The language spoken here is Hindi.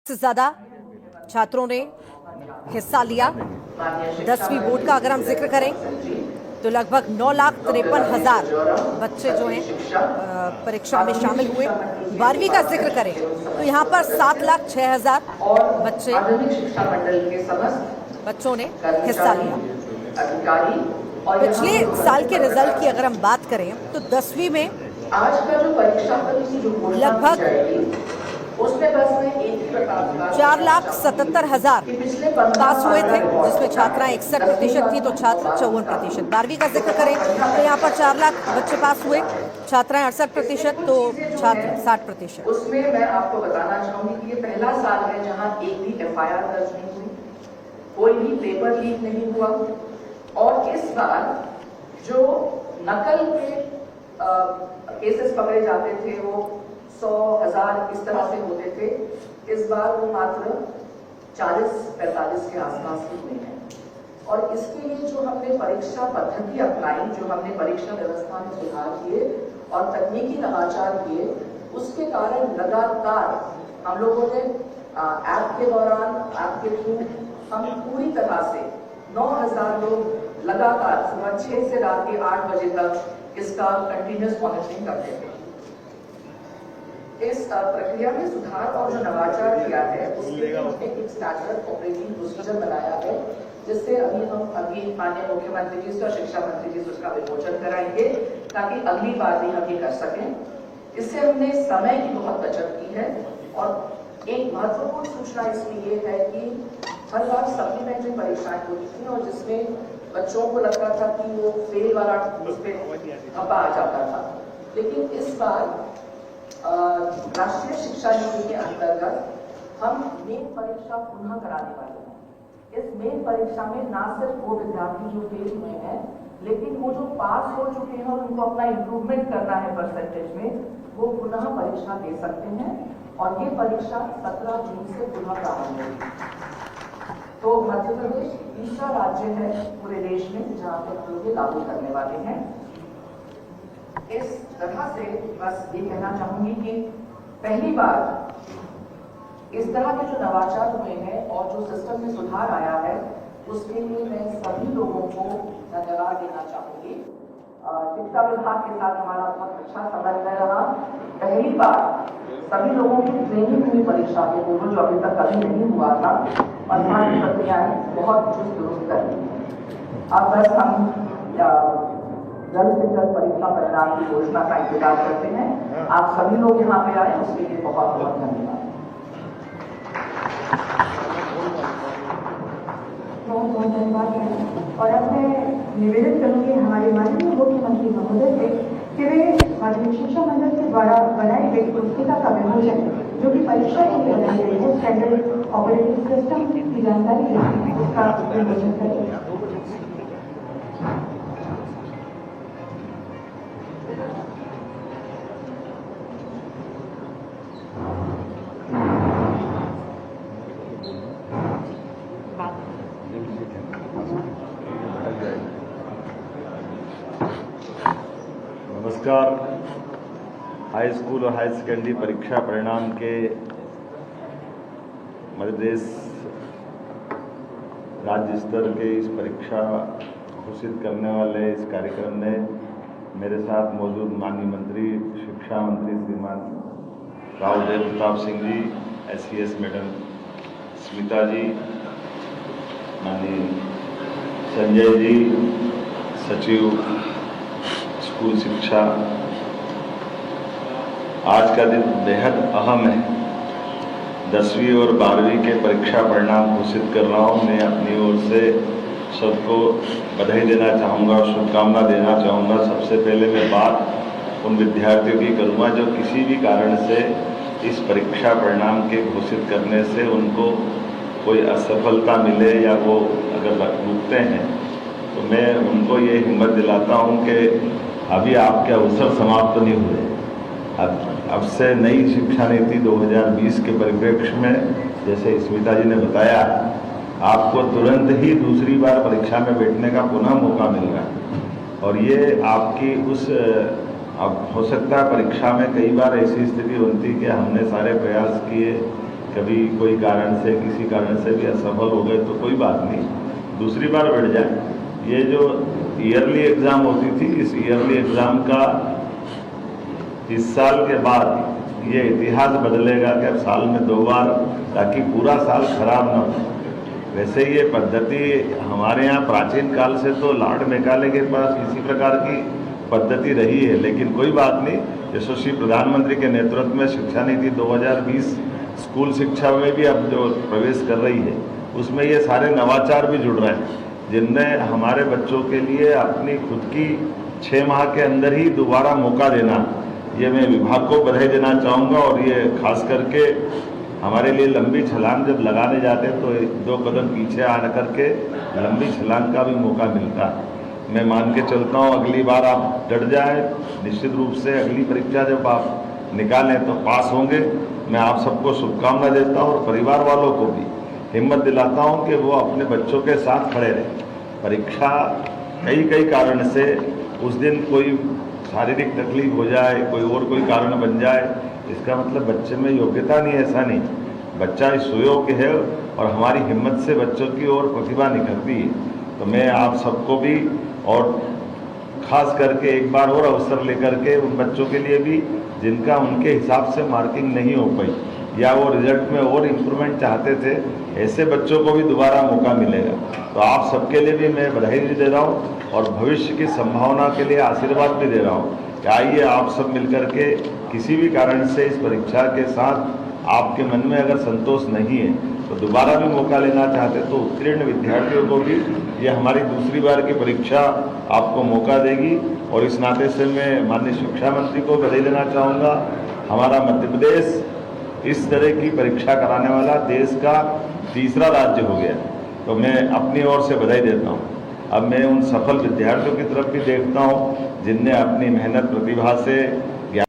से ज्यादा छात्रों ने हिस्सा लिया। 10वीं बोर्ड का अगर हम जिक्र करें तो लगभग 9,53,000 बच्चे जो हैं परीक्षा में शामिल हुए। 12वीं का जिक्र करें तो यहाँ पर 7,06,000 बच्चों ने हिस्सा लिया। पिछले साल के रिजल्ट की अगर हम बात करें तो 10वीं में आज का जो परीक्षा लगभग उसमें बस में एक ही बता 4,77,000 पास हुए थे, जिसमें छात्राएं 61% थी तो छात्र 54%। 12वीं का जिक्र करें तो यहाँ पर 4 लाख बच्चे पास हुए, छात्राएं 68% तो छात्र 60%। उसमें मैं आपको बताना चाहूंगी कि ये पहला साल है जहां एक भी FIR दर्ज नहीं हुई, कोई भी पेपर लीक नहीं हुआ। और इस बार जो नकल के केसेस पकड़े जाते थे वो 100,000 इस तरह से होते थे, इस बार वो मात्र 40-45 के आसपास ही हुए हैं। और इसके लिए जो हमने परीक्षा पद्धति अपनाई, जो हमने परीक्षा व्यवस्था में सुधार किए और तकनीकी नवाचार किए, उसके कारण लगातार हम लोगों ने ऐप के दौरान, ऐप के थ्रू हम पूरी तरह से 9,000 लोग लगातार सुबह 6 से रात के 8 बजे तक इसका कंटिन्यूस मॉनिटरिंग करते थे। इस प्रक्रिया में सुधार और जो नवाचार किया है उसके लिए एक स्टैंडर्ड ऑपरेटिंग प्रोसीजर बनाया है, जिससे अभी माननीय मुख्यमंत्री जी से और शिक्षा मंत्री जी से उसका विमोचन कराएंगे ताकि अगली बार भी हम ये कर सकें। इससे हमने समय की बहुत बचत की है। और एक महत्वपूर्ण सूचना इसमें ये है कि हर बार सप्लीमेंट्री परीक्षाएं होती थी और जिसमें बच्चों को लगता था कि वो फेल वाला उस पर धब्बा आ जाता था, लेकिन इस बार राष्ट्रीय शिक्षा नीति के अंतर्गत हम मेन परीक्षा पुनः कराने वाले हैं। इस मेन परीक्षा में ना सिर्फ वो विद्यार्थी जो फेल हुए हैं, लेकिन वो जो पास हो चुके हैं और उनको अपना इम्प्रूवमेंट करना है परसेंटेज में, वो पुनः परीक्षा दे सकते हैं। और ये परीक्षा 17 जून से पुनः प्रारंभ होगी। तो मध्य प्रदेश तीसरा राज्य है पूरे देश में जहाँ पर हम लोग लागू करने वाले हैं। इस तरह से बस ये कहना चाहूंगी कि पहली बार इस तरह के जो नवाचार हुए हैं और जो सिस्टम में सुधार आया है, उसके लिए मैं सभी लोगों को धन्यवाद देना चाहूंगी। शिक्षा विभाग के साथ हमारा बहुत अच्छा समन्वय रहा। पहली बार सभी लोगों की ट्रेनिंग हुई परीक्षा के पूर्व, जो अभी तक कभी नहीं हुआ था, और हमारी प्रक्रियाएं बहुत चुस्त दुरुस्त करी। अब बस हम जल्द से जल्द परीक्षा परिणाम की घोषणा का इंतजार करते हैं। आप सभी लोग यहाँ पे आए, उसके लिए बहुत बहुत धन्यवाद। बहुत बहुत धन्यवाद है। और अब मैं निवेदन करूंगी हमारे माननीय मुख्यमंत्री महोदय से कि वे माध्यमिक शिक्षा मंडल के द्वारा बनाई गई पुस्तिका का विमोचन, जो कि परीक्षा के लिए बनाई गई है, स्टैंडर्ड ऑपरेटिंग सिस्टम की जानकारी है, उसका विमोचन करें। नमस्कार। हाई स्कूल और हाई सेकेंडरी परीक्षा परिणाम के मध्य प्रदेश राज्य स्तर के इस परीक्षा घोषित करने वाले इस कार्यक्रम में मेरे साथ मौजूद माननीय मंत्री शिक्षा मंत्री श्रीमान राव देव प्रताप सिंह जी, SES मैडम स्मिता जी, माननीय संजय जी, सचिव स्कूल शिक्षा। आज का दिन बेहद अहम है। 10वीं और 12वीं के परीक्षा परिणाम घोषित कर रहा हूँ। मैं अपनी ओर से सबको बधाई देना चाहूँगा और शुभकामना देना चाहूँगा। सबसे पहले मैं बात उन विद्यार्थियों की करूँगा जो किसी भी कारण से इस परीक्षा परिणाम के घोषित करने से उनको कोई असफलता मिले या वो अगर रुकते हैं, तो मैं उनको ये हिम्मत दिलाता हूँ कि अभी आपके अवसर समाप्त नहीं हुए। अब से नई शिक्षा नीति 2020 के परिप्रेक्ष्य में, जैसे स्मिता जी ने बताया, आपको तुरंत ही दूसरी बार परीक्षा में बैठने का पुनः मौका मिल रहा है। और ये आपकी अब हो सकता है परीक्षा में कई बार ऐसी स्थिति होती कि हमने सारे प्रयास किए कभी कोई कारण से किसी कारण से भी असफल हो गए तो कोई बात नहीं, दूसरी बार बैठ जाए। ये जो ईयरली एग्ज़ाम होती थी, इस ईयरली एग्ज़ाम का इस साल के बाद ये इतिहास बदलेगा कि अब साल में 2 बार, ताकि पूरा साल खराब ना हो। वैसे ये पद्धति हमारे यहाँ प्राचीन काल से तो लॉर्ड मेकाले के पास इसी प्रकार की पद्धति रही है, लेकिन कोई बात नहीं। यशस्वी प्रधानमंत्री के नेतृत्व में शिक्षा नीति 2020 स्कूल शिक्षा में भी अब जो प्रवेश कर रही है, उसमें ये सारे नवाचार भी जुड़ रहे हैं, जिनमें हमारे बच्चों के लिए अपनी खुद की 6 माह के अंदर ही दोबारा मौका देना, ये मैं विभाग को बधाई देना चाहूँगा। और ये खास करके हमारे लिए लंबी छलांग जब लगाने जाते हैं तो 2 कदम पीछे आ करके लंबी छलांग का भी मौका मिलता है। मैं मान के चलता हूँ अगली बार आप डट जाए, निश्चित रूप से अगली परीक्षा जब आप निकालें तो पास होंगे। मैं आप सबको शुभकामना देता हूँ और परिवार वालों को भी हिम्मत दिलाता हूँ कि वो अपने बच्चों के साथ खड़े रहें। परीक्षा कई कारण से उस दिन कोई शारीरिक तकलीफ हो जाए, कोई कारण बन जाए, इसका मतलब बच्चे में योग्यता नहीं, ऐसा नहीं। बच्चा इस सुयोग्य है और हमारी हिम्मत से बच्चों की ओर प्रतिभा निखरती है। तो मैं आप सबको भी और ख़ास करके एक बार और अवसर लेकर के उन बच्चों के लिए भी जिनका उनके हिसाब से मार्किंग नहीं हो पाई या वो रिजल्ट में और इम्प्रूवमेंट चाहते थे, ऐसे बच्चों को भी दोबारा मौका मिलेगा। तो आप सबके लिए भी मैं बधाई भी दे रहा हूँ और भविष्य की संभावना के लिए आशीर्वाद भी दे रहा हूँ कि आइए आप सब मिलकर के किसी भी कारण से इस परीक्षा के साथ आपके मन में अगर संतोष नहीं है तो दोबारा भी मौका लेना चाहते तो उत्तीर्ण विद्यार्थियों को भी ये हमारी दूसरी बार की परीक्षा आपको मौका देगी। और इस नाते से मैं माननीय शिक्षा मंत्री को बधाई देना चाहूँगा। हमारा मध्य प्रदेश इस तरह की परीक्षा कराने वाला देश का तीसरा राज्य हो गया, तो मैं अपनी ओर से बधाई देता हूँ। अब मैं उन सफल विद्यार्थियों की तरफ भी देखता हूँ जिनने अपनी मेहनत प्रतिभा से